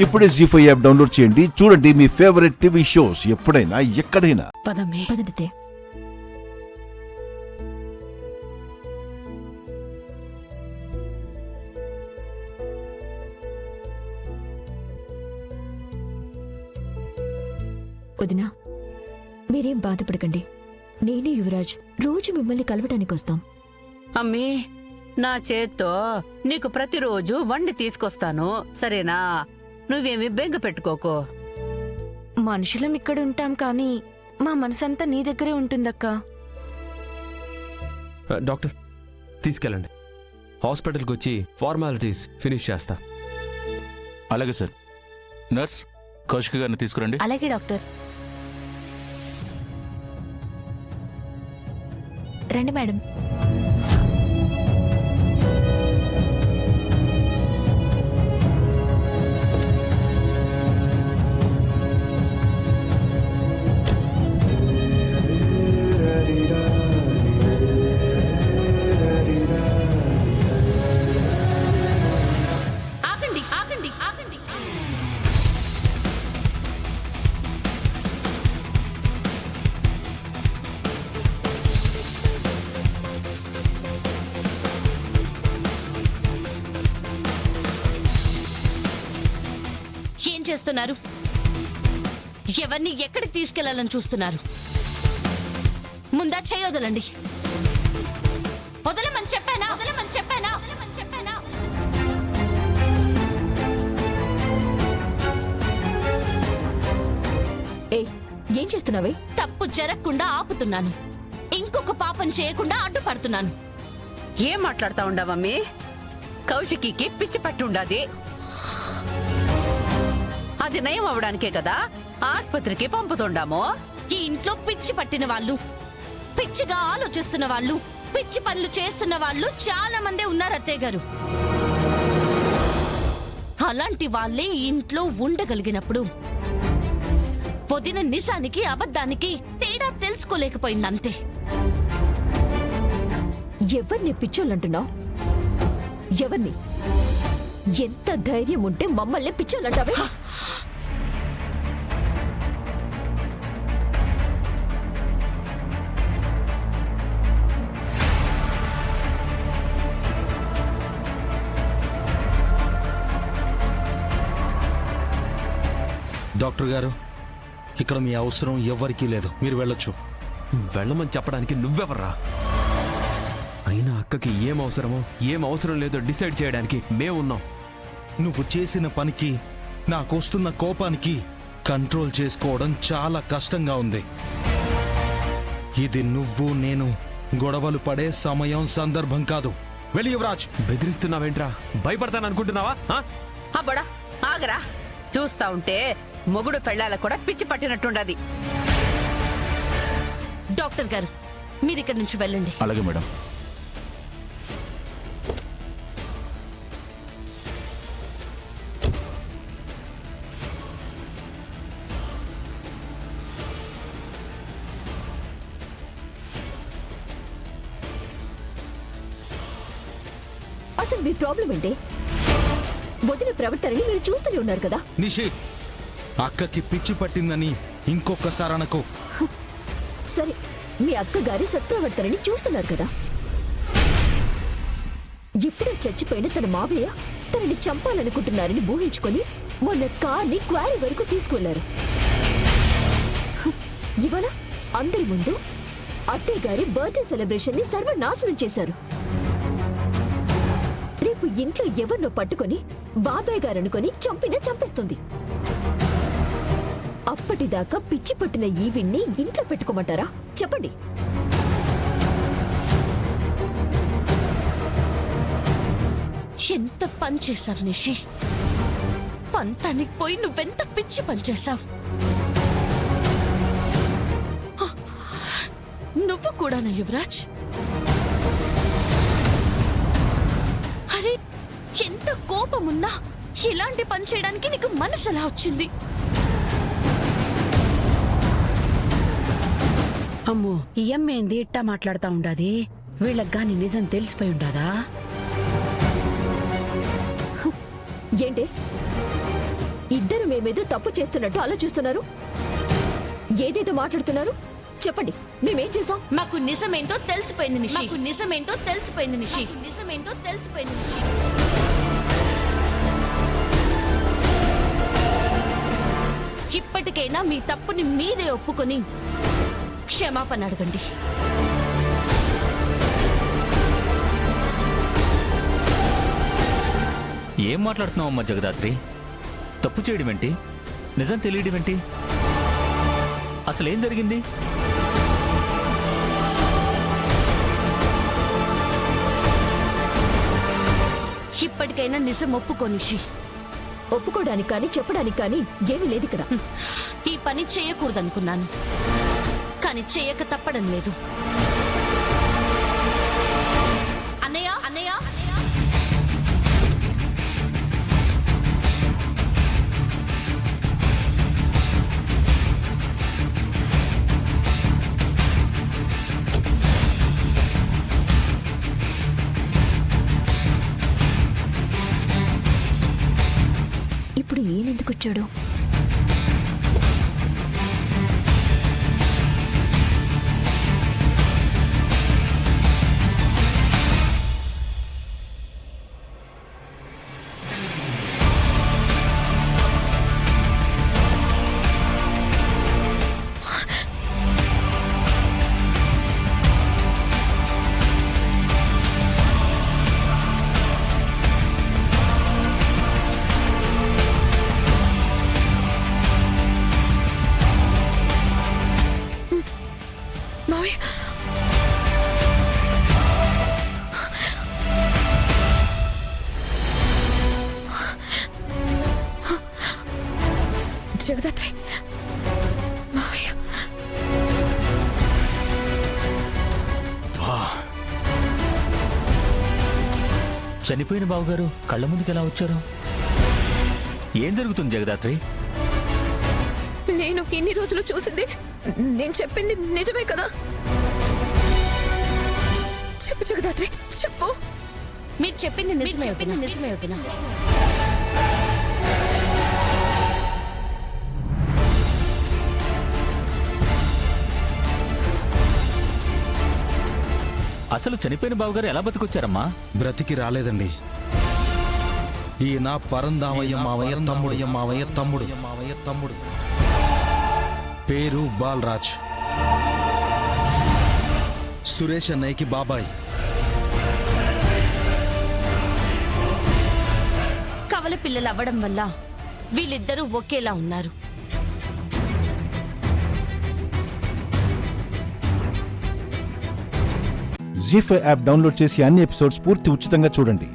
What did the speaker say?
ఇప్పుడే జీ5 app download చేయండి. చూడండి మీ ఫేవరెట్ టీవీ షోస్ ఎప్పుడైనా ఎక్కడైనా. పదతే వదినా, మీరేం బాధపడకండి. నేను యువరాజ్ రోజు మిమ్మల్ని కలవటానికి వస్తాం. అమ్మీ, నా చేత్తో నీకు ప్రతిరోజు వండి తీసుకొస్తాను, సరేనా? నువ్వేమి బెంగ పెట్టుకోకు. మనుషులం ఇక్కడ ఉంటాం కానీ మా మనసంతా నీ దగ్గరే ఉంటుందక్కా. డాక్టర్, తీసుకెళ్ళండి. హాస్పిటల్కి వచ్చి ఫార్మాలిటీస్ ఫినిష్ చేస్తా. అలాగే సార్. నర్స్, కౌశిక్ గారిని తీసుకురండి. అలాగే డాక్టర్. రండి మేడం. ఆగండి ఆగండి ఆగండి. ఏం చేస్తున్నారు? ఎవరిని ఎక్కడికి తీసుకెళ్లాలని చూస్తున్నారు? ముందా చేయొదలండి. వదలమని చెప్పానా? వదలమని చెప్పానా? వదలమని చెప్పానా? ఏ, ఏం చేస్తున్నావే? తప్పు జరగకుండా ఆపుతున్నాను. ఇంకొక పాపం చేయకుండా అడ్డుపడుతున్నాను. ఏం మాట్లాడుతా ఉండవమ్మి? కౌశికి పిచ్చి పట్టుండాది. అది నయం అవడానికే కదా ఆస్పత్రికి పంపుతుండాము. ఈ ఇంట్లో పిచ్చి పట్టిన వాళ్ళు, పిచ్చిగా ఆలోచిస్తున్న వాళ్ళు, పిచ్చి పనులు చేస్తున్న వాళ్ళు చాలా మందే ఉన్నారు అత్తయ్య గారు. అలాంటి వాళ్ళే ఈ ఇంట్లో ఉండగలిగినప్పుడు వదిన నిజానికి అబద్ధానికి తేడా తెలుసుకోలేకపోయిందంతే. ఎవరిని పిచ్చోళ్ళంటున్నావు? ఎవరిని? ఎంత ధైర్యం ఉంటే మమ్మల్ని పిచ్చోళ్ళంటావే? డాక్టర్ గారు, ఇక్కడ మీ అవసరం ఎవ్వరికీ లేదు, మీరు వెళ్ళొచ్చు. వెళ్ళమని చెప్పడానికి నువ్వెవర్రా? అయినా అక్కకి ఏం అవసరమో ఏం అవసరం లేదో డిసైడ్ చేయడానికి మేమున్నాం. నువ్వు చేసిన పనికి, నాకొస్తున్న కోపానికి కంట్రోల్ చేసుకోవడం చాలా కష్టంగా ఉంది. ఇది నువ్వు నేను గొడవలు పడే సమయం, సందర్భం కాదు. వెళ్ళి యువరాజ్. బెదిరిస్తున్నావేంట్రా? భయపడతాననుకుంటున్నావా? అబ్బడా ఆగరా. చూస్తా ఉంటే మొగుడు పెళ్ళాల కూడా పిచ్చి పట్టినట్టుండది. డాక్టర్ గారు, మీరిక్కడి నుంచి వెళ్ళండి. అలాగే మేడం. అసలు మీ ప్రాబ్లం ఏంటి? వదిన ప్రవర్తనని మీరు చూస్తూనే ఉన్నారు కదా. నిషి, అక్కకి పిచ్చి పట్టిందని ఇంకొకసారి అనకు. సరే, మీ అక్కగారి సత్ప్రవర్తనని చూస్తున్నారు కదా. ఇప్పుడే చచ్చిపోయిన తన మావయ్య తనని చంపాలనుకుంటున్నారని ఊహించుకొని మొన్న కార్ని క్వారీ వరకు తీసుకువెళ్లారు. ఇవాళ అందరి ముందు అత్తయ్య గారి బర్త్డే సెలబ్రేషన్ ని సర్వనాశనం చేశారు. రేపు ఇంట్లో ఎవరినో పట్టుకొని బాబాయ్ గారు అనుకొని చంపేస్తుంది. అప్పటిదాకా పిచ్చి పట్టిన ఈవిడ్ని ఇంట్లో పెట్టుకోమంటారా? చెప్పండి. ఎంత పని చేశావు నిషి? పంతానికి పోయి నువ్వెంత పిచ్చి పని చేశావు. నువ్వు కూడానా యువరాజ్? అరే, ఎంత కోపమున్నా ఇలాంటి పని చేయడానికి నీకు మనసు ఎలా వచ్చింది? అమ్మో, ఈ అమ్మేంది ఇట్టా మాట్లాడుతా ఉండాది? వీళ్ళకి గాని నిజం తెలిసిపోయి ఉండాదా? ఏంటి ఇద్దరు మేమేదో తప్పు చేస్తున్నట్టు ఆలోచిస్తున్నారు. ఏదేదో మాట్లాడుతున్నారు. చెప్పండి, మేమేం చేసాం? మాకు నిజమేంటో తెలిసిపోయింది నిషి. మాకు నిజమేంటో తెలిసిపోయింది నిషి. నిజమేంటో తెలిసిపోయింది నిషి. ఇప్పటికైనా మీ తప్పుని మీరే ఒప్పుకొని క్షమాపణ అడగండి. ఏం మాట్లాడుతున్నావు అమ్మా జగదాత్రి? తప్పు చేయడం ఏంటి? నిజం తెలియడం ఏంటి? అసలేం జరిగింది? ఇప్పటికైనా నిజం ఒప్పుకోనిషి. ఒప్పుకోవడానికి కానీ చెప్పడానికి కానీ ఏమీ లేదు ఇక్కడ. ఈ పని చేయకూడదనుకున్నాను, కానీ చేయక తప్పడం లేదు. అన్నయ్య అన్నయ్య ఇప్పుడు ఈయనెందుకు వచ్చాడు? మావయ్య, జగదాత్రి, మావయ్య. చనిపోయిన బావగారు కళ్ళ ముందుకు ఎలా వచ్చారు? ఏం జరుగుతుంది జగదాత్రి? నేను ఇన్ని రోజులు చూసింది, నేను చెప్పింది నిజమే కదా? చెప్పు జగదాత్రి, చెప్పు. మీరు చెప్పింది నిజమే వదినా. అసలు చనిపోయిన బావగారు ఎలా బతికొచ్చారమ్మా? బ్రతికి రాలేదండి. ఈయన పరందామయ్య మావయ్య తమ్ముడు పేరు బాలరాజ్, సురేష్ అన్నయ్యకి బాబాయ్. కవల పిల్లలు అవ్వడం వల్ల వీళ్ళిద్దరూ ఒకేలా ఉన్నారు. జీ5 యాప్ డౌన్లోడ్ చేసి అన్ని ఎపిసోడ్స్ పూర్తి ఉచితంగా చూడండి.